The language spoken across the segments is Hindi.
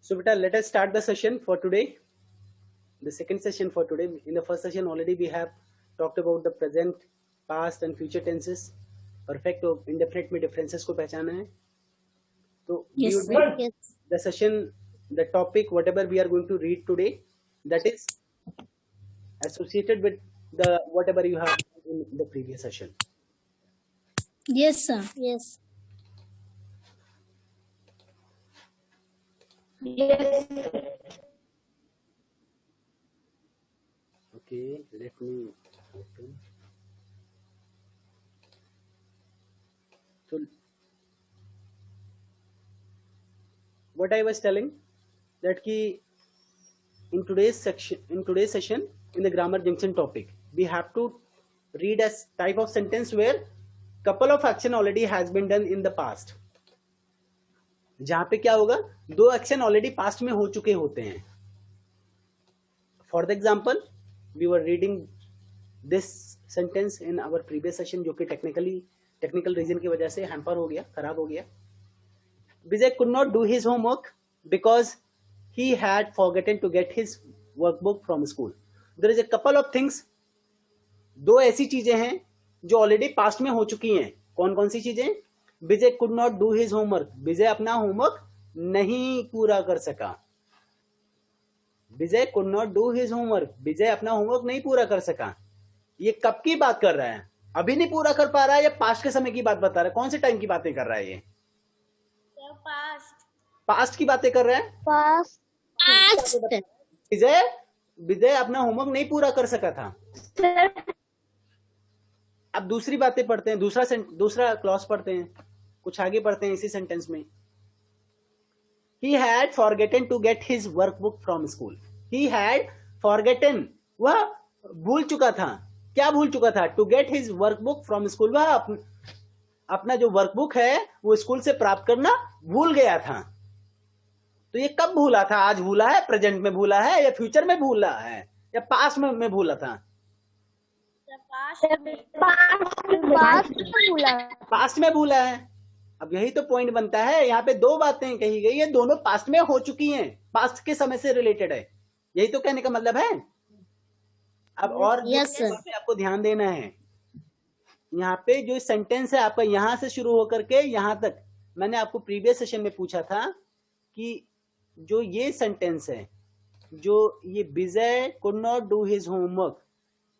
So beta, let us start the session for today. The second session for today. In the first session already we have talked about the present, past and future tenses. Perfect और indefinite में differences को पहचाना है. So we would be the session, the topic, whatever we are going to read today, that is associated with the whatever you have in the previous session. Yes, sir. Yes. Yes. Okay, let me open. So what I was telling that ki in today's session, in the grammar junction topic, we have to read a type of sentence where couple of action already has been done in the past. जहां पे क्या होगा, दो एक्शन ऑलरेडी पास्ट में हो चुके होते हैं. For the example, we were reading this sentence in our previous session, जो कि टेक्निकल रीजन की वजह से हैम्पर हो गया, खराब हो गया. Vijay could not do his homework because he had forgotten to get his workbook from school. There is a couple of things. दो ऐसी चीजें हैं जो ऑलरेडी पास्ट में हो चुकी हैं. कौन कौन सी चीजें? Vijay could not do his homework, Vijay अपना होमवर्क नहीं पूरा कर सका. Vijay could not do his homework, Vijay अपना होमवर्क नहीं पूरा कर सका. ये कब की बात कर रहा है? अभी नहीं पूरा कर पा रहा है या पास्ट के समय की बात बता रहा है? कौन से टाइम की बातें कर रहा है? ये पास्ट की बातें कर रहा है. पास्ट. विजय अपना होमवर्क नहीं पूरा कर सका था. अब दूसरी बातें पढ़ते हैं, दूसरा क्लॉज पढ़ते हैं, कुछ आगे पढ़ते हैं इसी सेंटेंस में. He had forgotten to get his workbook from school. He had forgotten, वह भूल चुका था. क्या भूल चुका था? To get his workbook from school. वह अपना जो वर्कबुक है वो स्कूल से प्राप्त करना भूल गया था. तो ये कब भूला था? आज भूला है, प्रेजेंट में भूला है, या फ्यूचर में भूला है, या पास्ट में भूला था? पास्ट में भूला है. अब यही तो पॉइंट बनता है. यहाँ पे दो बातें कही गई है, दोनों पास्ट में हो चुकी हैं, पास्ट के समय से रिलेटेड है. यही तो कहने का मतलब है. अब और आपको ध्यान देना है, यहाँ पे जो सेंटेंस है आपका, यहां से शुरू होकर के यहां तक, मैंने आपको प्रीवियस सेशन में पूछा था कि जो ये सेंटेंस है, जो ये Vijay could not do his homework,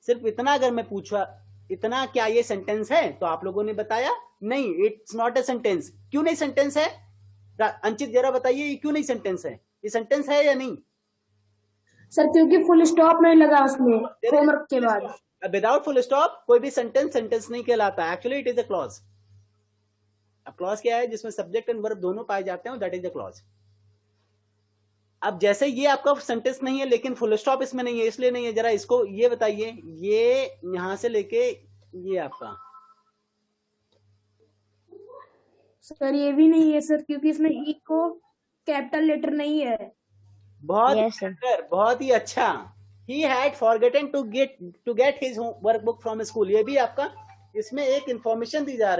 सिर्फ इतना अगर मैं पूछा, इतना क्या ये सेंटेंस है? तो आप लोगों ने बताया नहीं, इट्स नॉट ए सेंटेंस. क्यों नहीं सेंटेंस है? अंचित जरा बताइए, ये क्यों नहीं सेंटेंस है? ये सेंटेंस है या नहीं? सर क्योंकि फुल स्टॉप नहीं लगा उसमें होमवर्क के बाद. विदाउट फुल स्टॉप कोई भी सेंटेंस नहीं कहलाता. Actually it is a clause. अब क्लॉज क्या है? जिसमें सब्जेक्ट एंड वर्ब दोनों पाए जाते हैं, दैट इज द क्लॉज. अब जैसे ये आपका सेंटेंस नहीं है, लेकिन फुल स्टॉप इसमें नहीं है, इसलिए नहीं है. जरा इसको ये बताइए, ये यहां से लेके ये आपका. सर ये भी नहीं है सर, क्योंकि इसमें ही को कैपिटल लेटर नहीं है. बहुत ही अच्छा. He had forgotten to get his workbook from school. ये भी आपका, इसमें एक इंफॉर्मेशन दी जा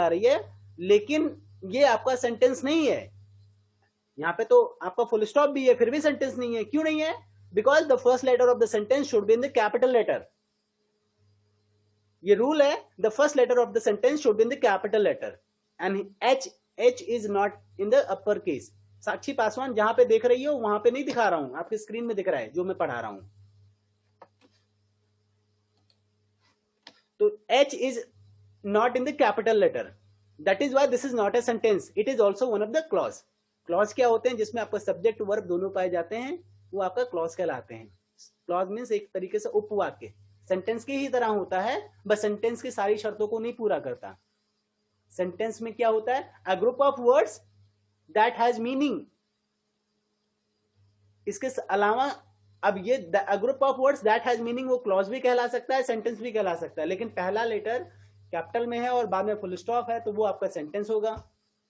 रही है, लेकिन ये आपका सेंटेंस नहीं है. यहाँ पे तो आपका फुल स्टॉप भी है, फिर भी सेंटेंस नहीं है. क्यों नहीं है? Because the first letter of the sentence should be in the capital letter. ये रूल है, the first letter of the sentence should be in the capital letter, and H is not in the upper case. Sakshi Paswan जहां पे देख रही हो वहां पे नहीं दिखा रहा हूं, आपकी स्क्रीन में दिख रहा है जो मैं पढ़ा रहा हूं. तो H is not in the capital letter. That is why this is not a sentence. It is also one of the clause. Clause क्या होते हैं? जिसमें आपका सब्जेक्ट वर्ब दोनों पाए जाते हैं, वो आपका क्लॉज कहलाते हैं. क्लॉज मीन्स एक तरीके से उपवाक्य. सेंटेंस की ही तरह होता है, बस सेंटेंस की सारी शर्तों को नहीं पूरा करता. सेंटेंस में क्या होता है? A group of words that has meaning. इसके अलावा अब ये a group of words that has meaning, वो क्लॉज भी कहला सकता है, सेंटेंस भी कहला सकता है. लेकिन पहला लेटर कैपिटल में है और बाद में फुल स्टॉप है, तो वो आपका सेंटेंस होगा.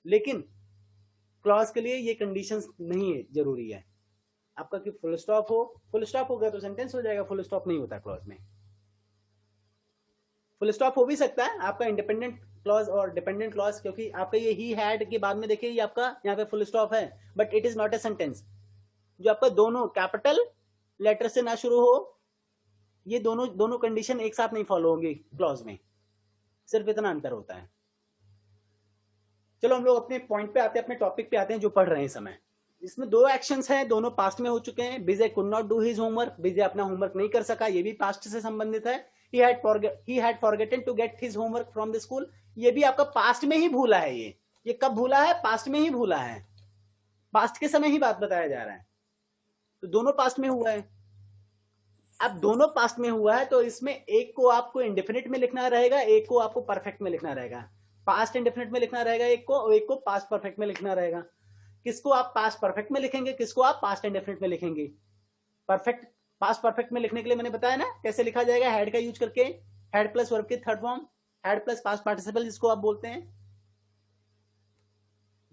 लेकिन क्लॉज के लिए ये कंडीशंस नहीं है, जरूरी है आपका कि फुल स्टॉप हो. फुल स्टॉप हो गया तो सेंटेंस हो जाएगा. फुल स्टॉप नहीं होता क्लॉज में. फुल स्टॉप हो भी सकता है, आपका इंडिपेंडेंट क्लॉज और डिपेंडेंट क्लॉज, क्योंकि आपका ये ही हैड के बाद में देखिए ये आपका यहाँ पे फुल स्टॉप है, but it is not a sentence. जो आपका दोनों कैपिटल लेटर से ना शुरू हो, ये दोनों कंडीशन एक साथ नहीं फॉलो होंगी क्लॉज में, सिर्फ इतना अंतर होता है। चलो हम लोग अपने पॉइंट पे आते हैं, अपने टॉपिक पे आते हैं जो पढ़ रहे हैं इस समय। इसमें दो एक्शंस हैं, दोनों पास्ट में हो चुके हैं। Vijay could not do his homework, Vijay अपना होमवर्क नहीं कर सका, ये भी पास्ट से संबंधित है। he had forgotten to get his homework from the school, ये भी आपका पास्ट में ही भूला है। ये कब भूला है? पास्ट में ही भूला है, पास्ट के समय ही बात बताया जा रहा है। तो दोनों पास्ट में हुआ है। अब दोनों पास्ट में हुआ है तो इसमें एक को आपको इंडेफिनिट में लिखना रहेगा, एक को आपको परफेक्ट में लिखना रहेगा। पास्ट इंडेफिनिट में लिखना रहेगा एक को पास्ट परफेक्ट में लिखना रहेगा। किसको आप पास्ट परफेक्ट में लिखेंगे, किसको आप पास्ट इंडेफिनिट में लिखेंगे? परफेक्ट पास्ट परफेक्ट में लिखने के लिए मैंने बताया ना कैसे लिखा जाएगा, हैड का यूज करके, हैड प्लस वर्ब की third form, had plus past participle जिसको आप बोलते हैं।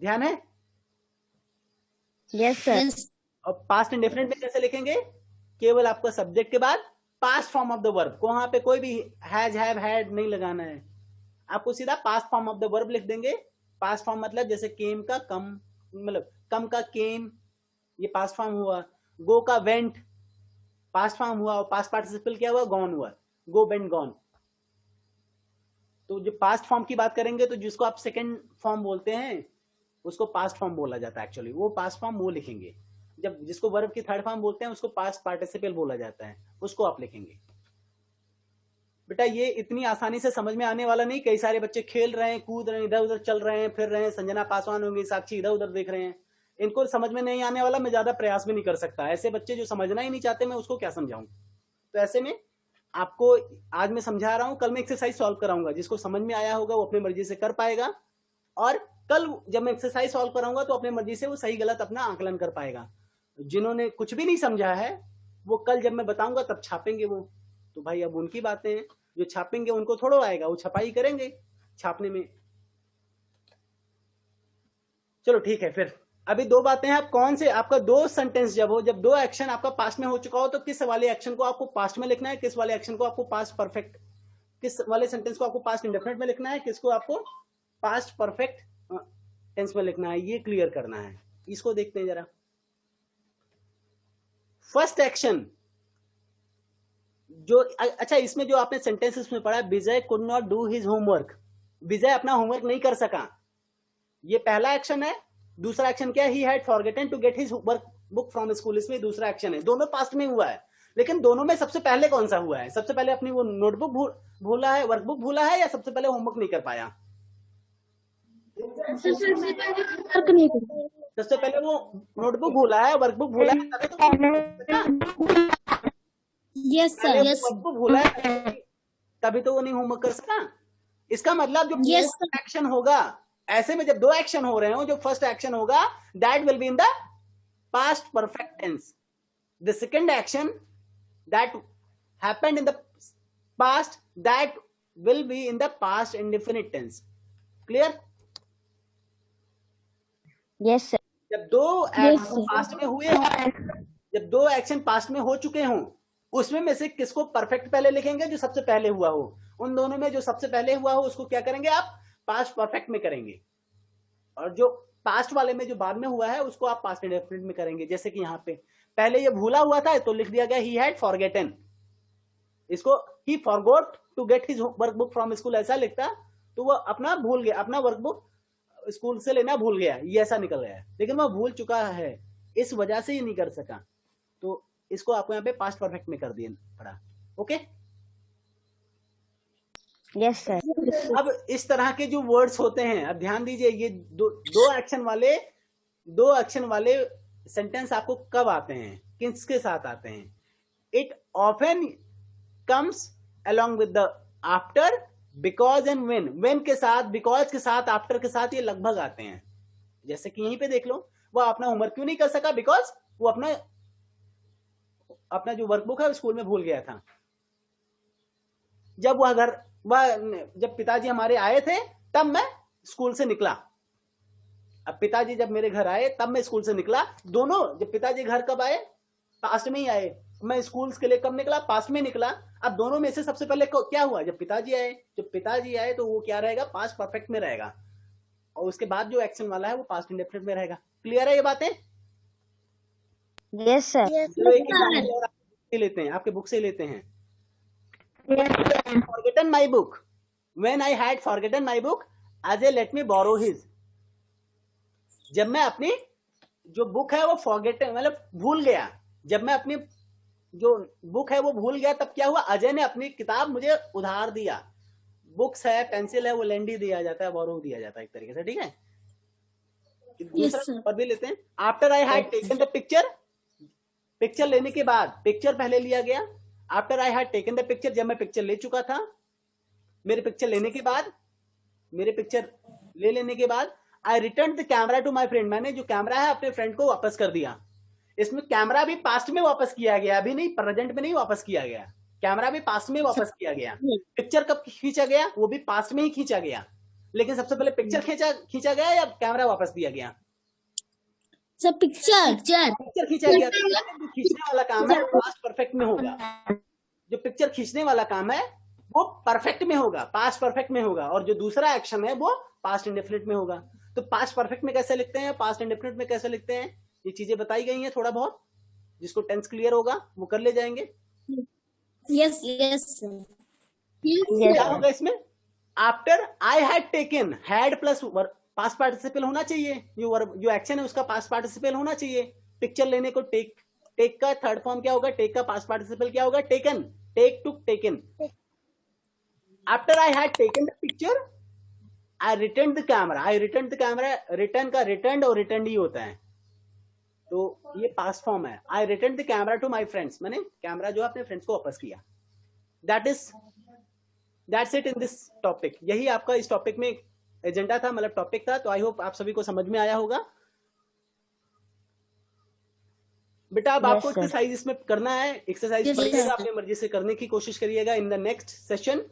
ध्यान है? Yes sir. और पास्ट इंडेफिनिट में कैसे लिखेंगे? केवल आपका सब्जेक्ट के बाद past form of the verb को, वहां पे कोई भी हैज हैव हैड नहीं लगाना है, आपको सीधा past form of the verb लिख देंगे। पास्ट फॉर्म मतलब जैसे केम का कम, मतलब कम का केम, ये पास्ट फॉर्म हुआ। गो का वेंट पास्ट फॉर्म हुआ, और पास्ट पार्टिसिपल क्या हुआ? गॉन हुआ, गो वेंट गॉन। तो जो पास्ट फॉर्म की बात करेंगे तो जिसको आप सेकंड फॉर्म बोलते हैं उसको पास्ट फॉर्म बोला जाता है। एक्चुअली वो पास्ट फॉर्म वो लिखेंगे। जब जिसको वर्ब की थर्ड फॉर्म बोलते हैं उसको पास्ट पार्टिसिपल बोला जाता है, उसको आप लिखेंगे। बेटा ये इतनी आसानी से समझ में आने वाला नहीं। कई सारे बच्चे खेल रहे हैं, कूद रहे हैं, इधर उधर चल रहे हैं, फिर रहे हैं, संजना पासवान होंगी, साक्षी इधर उधर देख रहे हैं, इनको समझ में नहीं आने वाला। मैं ज्यादा प्रयास भी नहीं कर सकता। ऐसे बच्चे जो समझना ही नहीं चाहते, मैं उसको क्या समझाऊं? तो ऐसे में आपको आज मैं समझा रहा हूं, कल मैं एक्सरसाइज सॉल्व कराऊंगा। जिसको समझ में आया होगा वो अपनी मर्जी से कर पाएगा, और कल जब मैं एक्सरसाइज सॉल्व कराऊंगा तो अपनी मर्जी से वो सही गलत अपना आकलन कर पाएगा। जिन्होंने कुछ भी नहीं समझा है वो कल जब मैं बताऊंगा तब छापेंगे वो। तो भाई अब उनकी बातें हैं, जो छापेंगे उनको थोड़ा आएगा, वो छपाई करेंगे छापने में। चलो ठीक है। फिर अभी दो बातें हैं। आप कौन से, आपका दो सेंटेंस जब हो, जब दो एक्शन आपका पास्ट में हो चुका हो, तो किस वाले एक्शन को आपको पास्ट में लिखना है, किस वाले एक्शन को आपको पास्ट परफेक्ट, किस वाले सेंटेंस को आपको पास्ट इंडेफिनिट में लिखना है, किसको आपको पास्ट परफेक्ट टेंस में लिखना है, ये क्लियर करना है। इसको देखते हैं जरा। फर्स्ट एक्शन जो, अच्छा इसमें जो आपने सेंटेंसेस में पढ़ा, Vijay could not do his homework, Vijay अपना होमवर्क नहीं कर सका, ये पहला एक्शन है। दूसरा एक्शन क्या है? He had forgotten to get his work book from school, इसमें दूसरा एक्शन है। दोनों पास्ट में हुआ है, लेकिन दोनों में सबसे पहले कौन सा हुआ है? सबसे पहले अपनी वो नोटबुक भूला है, वर्कबुक भूला है, या सबसे पहले होमवर्क नहीं कर पाया? सबसे पहले वो नोटबुक भूला है, वर्कबुक भूला है, यस सर, यस वर्कबुक भूला है, तभी तो वो नहीं होमवर्क कर सका। इसका मतलब जो एक्शन होगा, ऐसे में जब दो एक्शन हो रहे हो, जो फर्स्ट एक्शन होगा that will be in the past perfect tense, the second action that happened in the past that will be in the past indefinite tense. Clear? Yes sir. जब दो एक्शन पास्ट में हुए हों, जब दो एक्शन पास्ट में हो चुके हों, उसमें में से किसको परफेक्ट पहले लिखेंगे? जो सबसे पहले हुआ हो। उन दोनों में जो सबसे पहले हुआ हो उसको क्या करेंगे आप? पास्ट परफेक्ट में करेंगे, और जो पास्ट वाले में जो बाद में हुआ है उसको आप पास्ट इंडेफिनिट में करेंगे। जैसे कि यहाँ पे पहले ये भूला हुआ था तो लिख दिया गया ही हैड फॉरगेटन, इसको he forgot to get his workbook from school ऐसा लिखता तो वो अपना भूल गया, अपना वर्कबुक स्कूल से लेना भूल गया, ये ऐसा निकल गया। लेकिन वह भूल चुका है, इस वजह से ये नहीं कर सका, तो इसको आपको यहाँ पे पास्ट परफेक्ट में कर दिया पड़ा। ओके? Yes sir. अब इस तरह के जो वर्ड्स होते हैं, अब ध्यान दीजिए, ये दो एक्शन वाले सेंटेंस आपको कब आते हैं, किसके साथ आते हैं? It often comes along with the after, because and when. When के साथ, बिकॉज के साथ, आफ्टर के साथ ये लगभग आते हैं। जैसे कि यहीं पे देख लो, वो अपना होमवर्क क्यों नहीं कर सका? बिकॉज वो अपना जो वर्कबुक है स्कूल में भूल गया था। जब पिताजी हमारे आए थे तब मैं स्कूल से निकला। अब पिताजी जब मेरे घर आए तब मैं स्कूल से निकला। दोनों, जब पिताजी घर कब आए? पास्ट में ही आए। मैं स्कूल के लिए कब निकला, पास्ट में निकला। अब दोनों में से सबसे पहले क्या हुआ, जब पिताजी आए, तो वो क्या रहेगा, पास्ट परफेक्ट में रहेगा, और उसके बाद जो एक्शन वाला है वो पास्ट इंडेफिनिट में रहेगा। क्लियर है ये बातें? Yes sir. चलो एक एग्जांपल और लेते हैं, आपके बुक से लेते हैं। Forgotten my book. When I had forgotten my book, Ajay let me borrow his. जब मैं अपनी जो बुक है वो forgotten मतलब भूल गया, जब मैं अपनी जो बुक है वो भूल गया, तब क्या हुआ, अजय ने अपनी किताब मुझे उधार दिया। बुक्स है, पेंसिल है, वो लेंडी दिया जाता है, बोरो दिया जाता है एक तरीके से, ठीक है। दूसरा और भी लेते हैं। After I had taken the picture, picture लेने के बाद, पिक्चर पहले लिया गया। After I had taken the picture, जब मैं पिक्चर ले चुका था, मेरे पिक्चर लेने के बाद, मेरे पिक्चर ले लेने के बाद, I return the camera to my friend, मैंने जो कैमरा है अपने फ्रेंड को वापस कर दिया। इसमें कैमरा भी पास्ट में वापस किया गया, अभी नहीं, प्रेजेंट में नहीं वापस किया गया, कैमरा भी पास्ट में वापस किया गया। पिक्चर कब खींचा गया, वो भी पास्ट में ही खींचा गया, लेकिन सबसे पहले पिक्चर खींचा गया या कैमरा वापस दिया गया? सब पिक्चर खींचा गया। जो खींचने वाला काम है पास्ट परफेक्ट में होगा, जो पिक्चर खींचने वाला काम है वो परफेक्ट में होगा, पास्ट परफेक्ट में होगा, और जो दूसरा एक्शन है वो पास्ट इंडेफिनिट में होगा। तो पास्ट परफेक्ट में कैसे लिखते हैं, पास्ट इंडेफिनिट में कैसे लिखते हैं, ये चीजें बताई गई हैं थोड़ा बहुत। जिसको टेंस क्लियर होगा वो कर ले जाएंगे। यस क्या होगा इसमें, after I had taken, had plus past participle होना चाहिए, जो एक्शन है उसका पास्ट पार्टिसिपल होना चाहिए। पिक्चर लेने को टेक का थर्ड फॉर्म क्या होगा, टेक का पास्ट पार्टिसिपल क्या होगा, taken, take to taken. After I had taken the picture, I return the camera, I return the camera, return का रिटर्न और रिटर्न ही होता है, तो ये पास्ट फॉर्म है। I return the camera to my friends, मैंने कैमरा जो अपने फ्रेंड्स को वापस किया। That's it in this topic. यही आपका इस टॉपिक में एजेंडा था, मतलब टॉपिक था। तो आई होप आप सभी को समझ में आया होगा। बेटा अब आपको एक्सरसाइज इसमें करना है, एक्सरसाइज Yes, sir. अपनी मर्जी से करने की कोशिश करिएगा इन द नेक्स्ट सेशन।